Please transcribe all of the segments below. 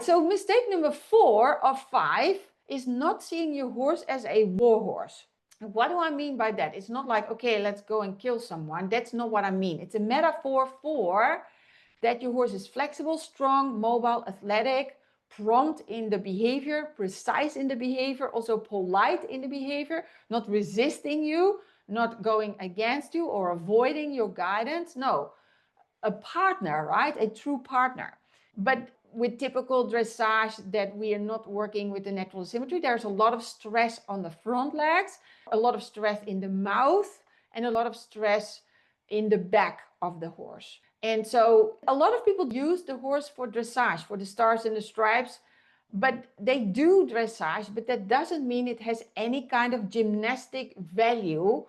So mistake number 4 of 5 is not seeing your horse as a war horse. What do I mean by that? It's not like, okay, let's go and kill someone. That's not what I mean. It's a metaphor for that your horse is flexible, strong, mobile, athletic, prompt in the behavior, precise in the behavior, also polite in the behavior, not resisting you, not going against you or avoiding your guidance. No, a partner, right? A true partner. But with typical dressage that we are not working with the natural symmetry, there's a lot of stress on the front legs, a lot of stress in the mouth, and a lot of stress in the back of the horse. And so a lot of people use the horse for dressage, for the stars and the stripes, but they do dressage, but that doesn't mean it has any kind of gymnastic value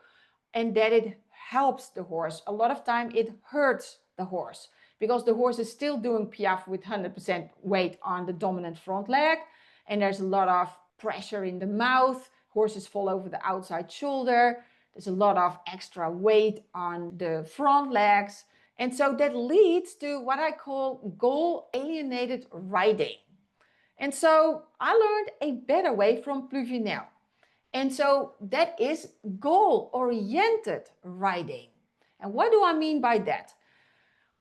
and that it helps the horse. A lot of time it hurts the horse because the horse is still doing piaffe with 100% weight on the dominant front leg, and there's a lot of pressure in the mouth. Horses fall over the outside shoulder. There's a lot of extra weight on the front legs. And so that leads to what I call goal-alienated riding. And so I learned a better way from Pluvinel. And so that is goal-oriented riding. And what do I mean by that?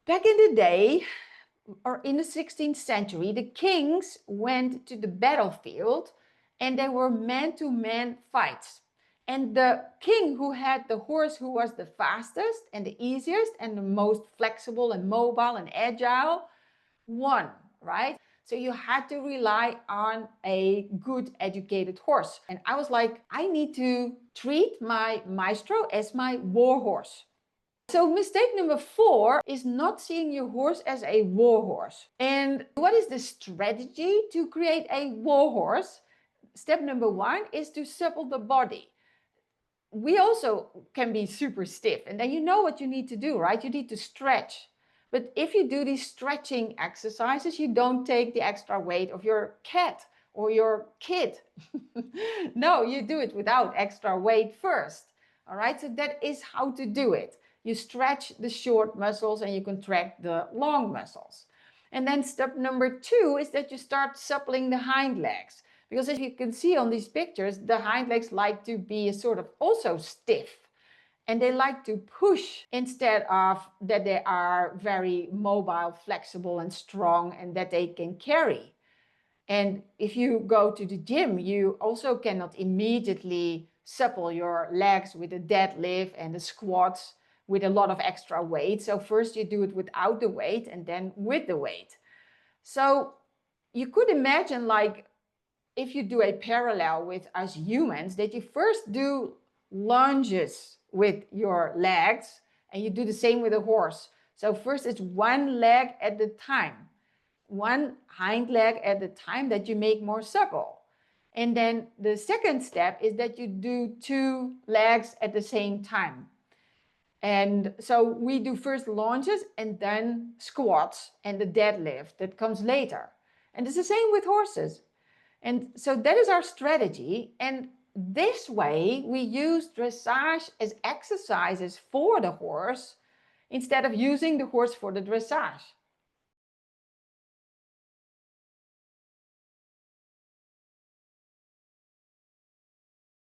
Back in the day, or in the 16th century, the kings went to the battlefield and they were man-to-man fights. And the king who had the horse who was the fastest and the easiest and the most flexible and mobile and agile won, right? So you had to rely on a good educated horse. And I was like, I need to treat my Maestro as my war horse. So mistake number 4 is not seeing your horse as a war horse. And what is the strategy to create a war horse? Step number 1 is to supple the body. We also can be super stiff, and then you know what you need to do, right? You need to stretch. But if you do these stretching exercises, you don't take the extra weight of your cat or your kid. No, you do it without extra weight first. All right, so that is how to do it. You stretch the short muscles and you contract the long muscles. And then step number 2 is that you start suppling the hind legs. Because as you can see on these pictures, the hind legs like to be sort of also stiff. And they like to push instead of that they are very mobile, flexible, and strong, and that they can carry. And if you go to the gym, you also cannot immediately supple your legs with a deadlift and the squats with a lot of extra weight. So first you do it without the weight and then with the weight. So you could imagine, like, if you do a parallel with us humans, that you first do lunges with your legs and you do the same with a horse. So first it's one leg at the time, one hind leg at the time, that you make more supple. And then the second step is that you do 2 legs at the same time. And so we do first lunges and then squats and the deadlift that comes later. And it's the same with horses. And so that is our strategy. And this way we use dressage as exercises for the horse instead of using the horse for the dressage.